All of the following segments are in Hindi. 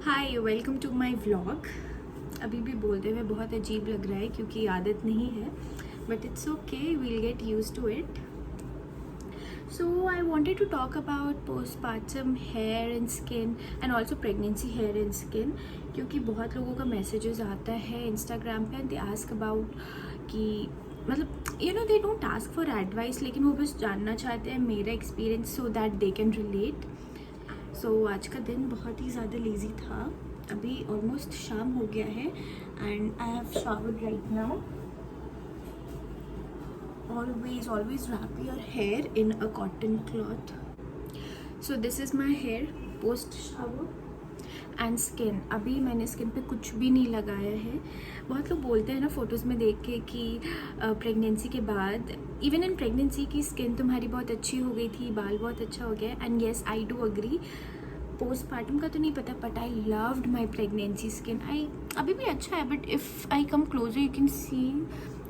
Hi welcome to my vlog. अभी भी बोलते हुए बहुत अजीब लग रहा है क्योंकि आदत नहीं है, but it's okay, we'll get use to it. So I wanted to talk about postpartum hair and skin and also pregnancy hair and skin क्योंकि बहुत लोगों का मैसेजेस आता है इंस्टाग्राम पे एंड दे आस्क अबाउट कि मतलब they don't ask for advice, लेकिन वो बस जानना चाहते हैं मेरा experience so that they can relate. So आज का दिन बहुत ही ज़्यादा लेज़ी था. अभी ऑलमोस्ट शाम हो गया है and I have showered right now. Always wrap your hair in a cotton cloth. So this is my hair post shower and skin. अभी मैंने स्किन पे कुछ भी नहीं लगाया है. बहुत लोग बोलते हैं ना फोटोज़ में देख के कि प्रेगनेंसी के बाद इवन इन प्रेगनेंसी की स्किन तुम्हारी बहुत अच्छी हो गई थी, बाल बहुत अच्छा हो गया. And yes I do agree. Postpartum का तो नहीं पता, but I loved my pregnancy skin. अभी भी अच्छा है, but if I come closer you can see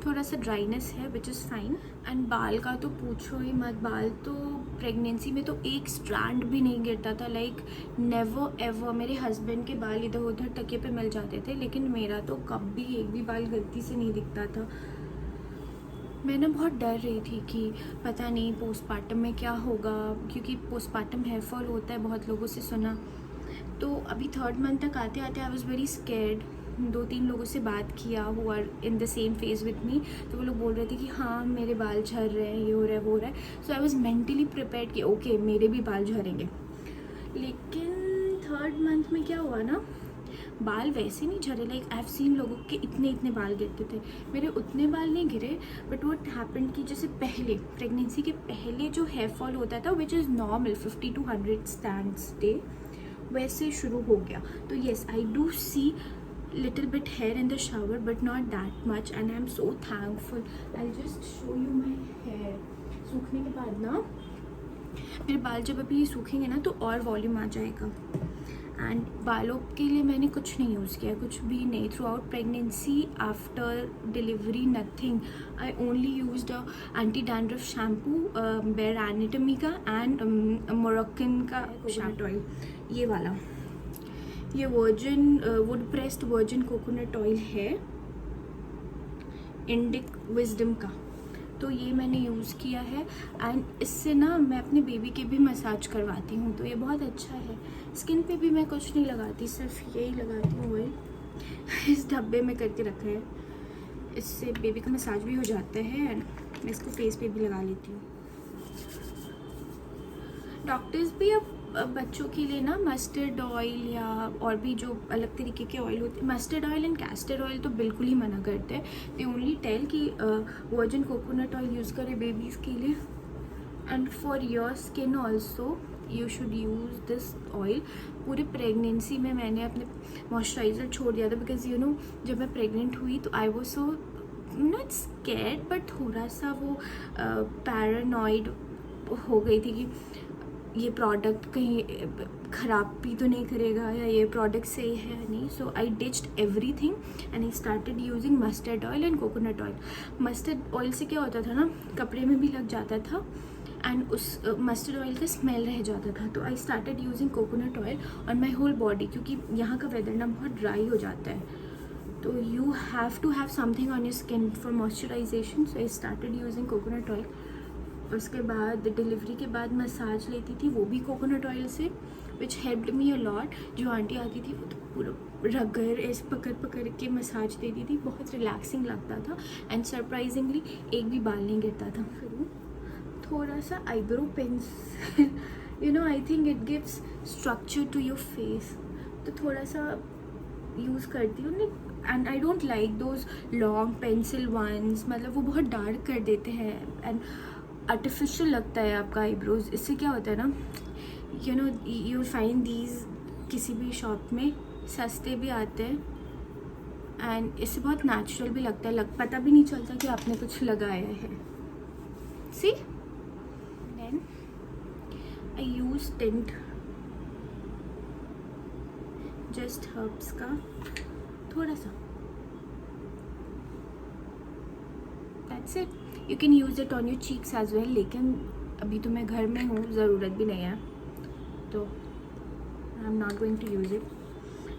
थोड़ा सा ड्राइनेस है विच इज़ फाइन. एंड बाल का तो पूछो ही मत. बाल तो प्रेगनेंसी में तो एक स्ट्रैंड भी नहीं गिरता था, लाइक नेवर एवर. मेरे हस्बैंड के बाल इधर उधर तकिए पे मिल जाते थे, लेकिन मेरा तो कभी एक भी बाल गलती से नहीं दिखता था. मैं ना बहुत डर रही थी कि पता नहीं पोस्टपार्टम में क्या होगा, क्योंकि पोस्टपार्टम हेयर फॉल होता है, बहुत लोगों से सुना. तो अभी 3rd मंथ तक आते आते आई वॉज़ वेरी स्कैर्ड. 2-3 लोगों से बात किया who are in the same phase with me, तो वो लोग बोल रहे थे कि हाँ मेरे बाल झड़ रहे हैं, ये हो रहा है वो हो रहा है. सो आई वॉज मेंटली प्रिपेयर्ड कि ओके मेरे भी बाल झड़ेंगे. लेकिन 3rd मंथ में क्या हुआ ना, बाल वैसे नहीं झड़े. लाइक आई हैव सीन लोगों के इतने इतने बाल गिरते थे, मेरे उतने बाल नहीं गिरे. बट व्हाट हैपेंड कि जैसे पहले प्रेगनेंसी के पहले जो हेयर फॉल होता था which is normal 50 to 100 strands day, वैसे शुरू हो गया. तो yes I do see little bit hair in the shower but not that much and I'm so thankful. I'll just show you my hair. सूखने के बाद ना मेरे बाल जब अभी सूखेंगे ना तो और वॉल्यूम आ जाएगा. एंड बालों के लिए मैंने कुछ नहीं यूज़ किया, कुछ भी नहीं. Throughout pregnancy, after delivery, nothing. I only used anti dandruff shampoo Bare Anatomy का एंड मोरक्कन का कोकोनट ऑयल, ये वाला. ये virgin wood pressed virgin coconut oil है इंडिक विजडम का. तो ये मैंने यूज़ किया है एंड इससे ना मैं अपने बेबी के भी मसाज करवाती हूँ, तो ये बहुत अच्छा है. स्किन पे भी मैं कुछ नहीं लगाती, सिर्फ यही लगाती हूँ ऑयल. इस डब्बे में करके रखा है, इससे बेबी का मसाज भी हो जाता है एंड मैं इसको फेस पे भी लगा लेती हूँ. डॉक्टर्स भी अब बच्चों के लिए ना मस्टर्ड ऑयल या और भी जो अलग तरीके के ऑयल होते हैं, mustard oil and castor oil तो बिल्कुल ही मना करते हैं. दे ओनली टेल कि वर्जिन कोकोनट ऑयल यूज़ करें बेबीज़ के लिए. And for your skin also you should use this oil. पूरी प्रेगनेंसी में मैंने अपने मॉइस्चराइज़र छोड़ दिया था बिकॉज जब मैं प्रेग्नेंट हुई तो I was so not scared but थोड़ा सा वो पैरानॉइड हो गई थी कि ये प्रोडक्ट कहीं ख़राब भी तो नहीं करेगा या ये प्रोडक्ट सही है या नहीं. So I ditched everything and I started using mustard oil and coconut oil. Mustard oil से क्या होता था ना, कपड़े में भी लग जाता था एंड उस मस्टर्ड ऑयल का स्मेल रह जाता था. तो I started using coconut oil on my whole body, क्योंकि यहाँ का वेदर ना बहुत ड्राई हो जाता है. तो you have to have something on your skin for moisturisation. So I started using coconut oil. उसके बाद डिलीवरी के बाद मसाज लेती थी, वो भी कोकोनट ऑयल से, विच हेल्प्ड मी अ लॉट. जो आंटी आती थी वो तो पूरा रगड़ ऐसे पकड़ के मसाज देती थी, बहुत रिलैक्सिंग लगता था. एंड सरप्राइजिंगली एक भी बाल नहीं गिरता था. फिर थोड़ा सा eyebrow pencil I think it gives structure to your face, तो थोड़ा सा यूज़ करती हूँ. And I don't like those long pencil ones, मतलब वो बहुत डार्क कर देते हैं एंड आर्टिफिशियल लगता है आपका आईब्रोज. इससे क्या होता है ना, यू फाइंड दीज किसी भी शॉप में सस्ते भी आते हैं एंड इससे बहुत नेचुरल भी लगता है. पता भी नहीं चलता कि आपने कुछ लगाया है. See then I use tint, just herbs का थोड़ा सा. That's it. You can use it on your cheeks as well, लेकिन अभी तो मैं घर में हूँ, ज़रूरत भी नहीं है, तो I am not going to use it.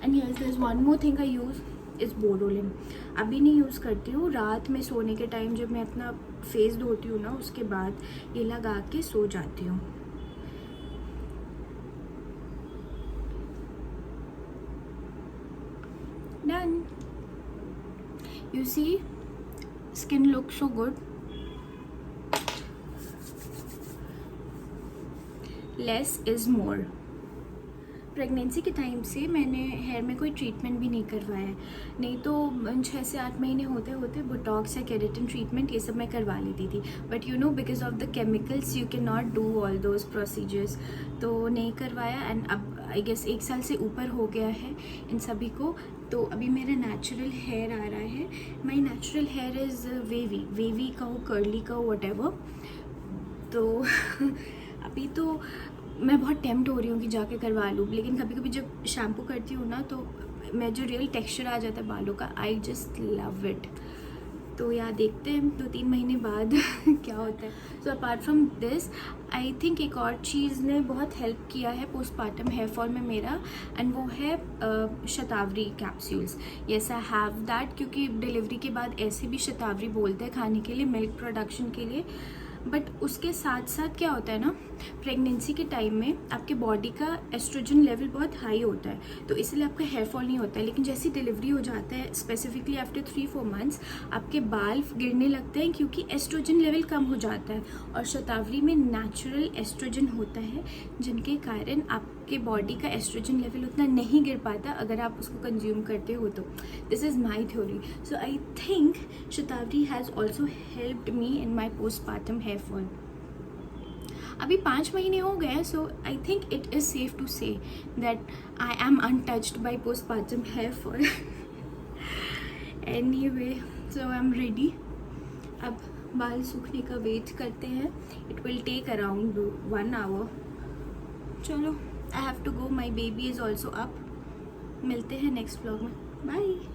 And here there is one more thing I use is Boroline. अभी नहीं यूज़ करती हूँ, रात में सोने के टाइम जब मैं अपना फेस धोती हूँ ना, उसके बाद ये लगा के सो जाती हूँ. Done. You see, skin looks so good. Less is more. Pregnancy के टाइम से मैंने हेयर में कोई ट्रीटमेंट भी नहीं करवाया है. नहीं तो 6 से 8 महीने होते होते बोटॉक्स या केराटिन ट्रीटमेंट ये सब मैं करवा लेती थी. But you know, because of the chemicals you can not do all those procedures. तो नहीं करवाया. एंड अब आई गेस 1 साल से ऊपर हो गया है इन सभी को. तो अभी मेरा नेचुरल हेयर आ रहा है. My natural here is wavy का हो, कर्ली का हो, वट. तो अभी तो मैं बहुत टेम्प्ट हो रही हूँ कि जाके करवा लूँ. लेकिन कभी कभी जब शैम्पू करती हूँ ना, तो मैं जो रियल टेक्सचर आ जाता है बालों का, आई जस्ट लव इट. तो यार देखते हैं 2-3 महीने बाद क्या होता है. So apart from this, I think एक और चीज़ ने बहुत हेल्प किया है पोस्टपार्टम हेयर फॉल में मेरा, एंड वो है shatavari capsules. Yes, I have that, क्योंकि डिलीवरी के बाद ऐसे भी शतावरी बोलते हैं खाने के लिए, मिल्क प्रोडक्शन के लिए. बट उसके साथ साथ क्या होता है ना, प्रेगनेंसी के टाइम में आपके बॉडी का एस्ट्रोजन लेवल बहुत हाई होता है, तो इसलिए आपका हेयर फॉल नहीं होता है. लेकिन जैसी डिलीवरी हो जाता है, स्पेसिफिकली आफ्टर 3-4 मंथ्स, आपके बाल गिरने लगते हैं क्योंकि एस्ट्रोजन लेवल कम हो जाता है. और शतावरी में नेचुरल एस्ट्रोजन होता है, जिनके कारण आपके बॉडी का एस्ट्रोजन लेवल उतना नहीं गिर पाता अगर आप उसको कंज्यूम करते हो तो. This is my theory. So I think shatavari has also helped me in my postpartum hair fall. अभी 5 महीने हो गए, so I think it is safe to say that I am untouched by postpartum hair fall. Anyway, so I am ready. अब बाल सूखने का वेट करते हैं. It will take around 1 hour. चलो, I have to go, my baby is also up. मिलते हैं नेक्स्ट व्लॉग में. बाय.